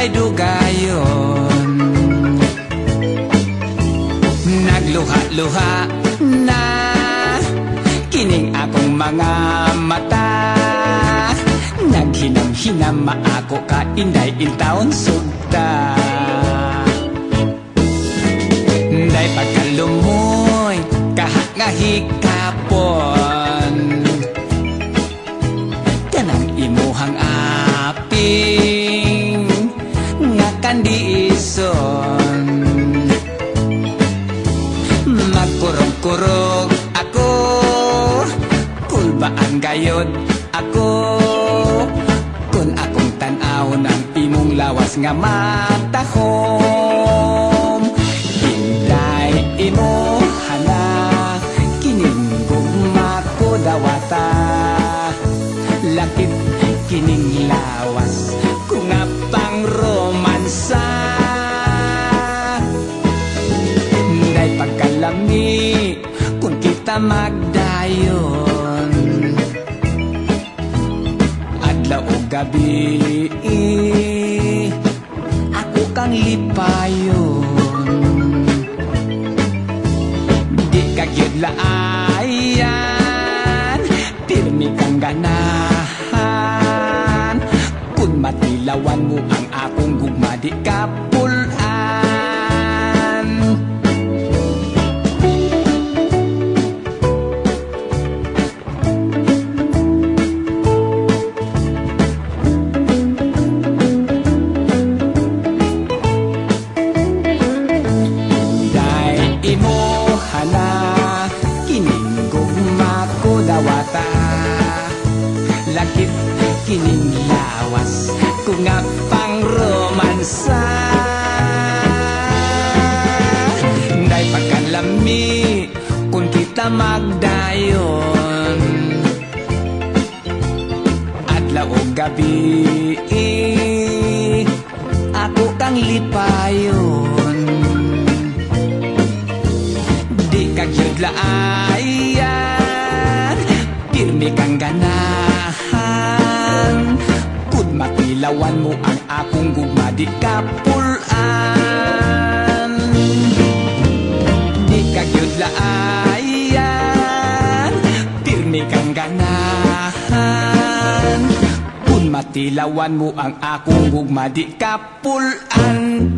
dugay-dugayon. Nagluha-luha na kining akong mga mata. Naghinam-hinam maako ka inday intawon sugta. Day pagkalumoy kaha nga hikapon. Kanang imuhang aping nga kandiison. Magkurog-kurog ako, kulbaan gayod ako. Kung akong tanaw ng imong lawas nga matahom. Hinday imo hana, kining gugma ko dawata. Lakit kining lawas, kung nga pang romansa. Hinday pagkalami, kung kita magdayon. Adlaw o gabi, ako kang lipayon. Di kagyod laayan, pirmi kang ganahan. Kung matilawan mo ang akong gugma, di ka pulan. Lakit kining lawas, kung nga pang romansa. Day pagkalami, kung kita magdayon. Adlaw o gabi, ako kang lipayon. Di kagyod laayan, pirmi kang ganahan. Kung matilawan mo ang akong gugma, di ka pulan. Di kagyod laayan, pirmi kang ganahan. Kung matilawan mo ang akong gugma, di ka pulan.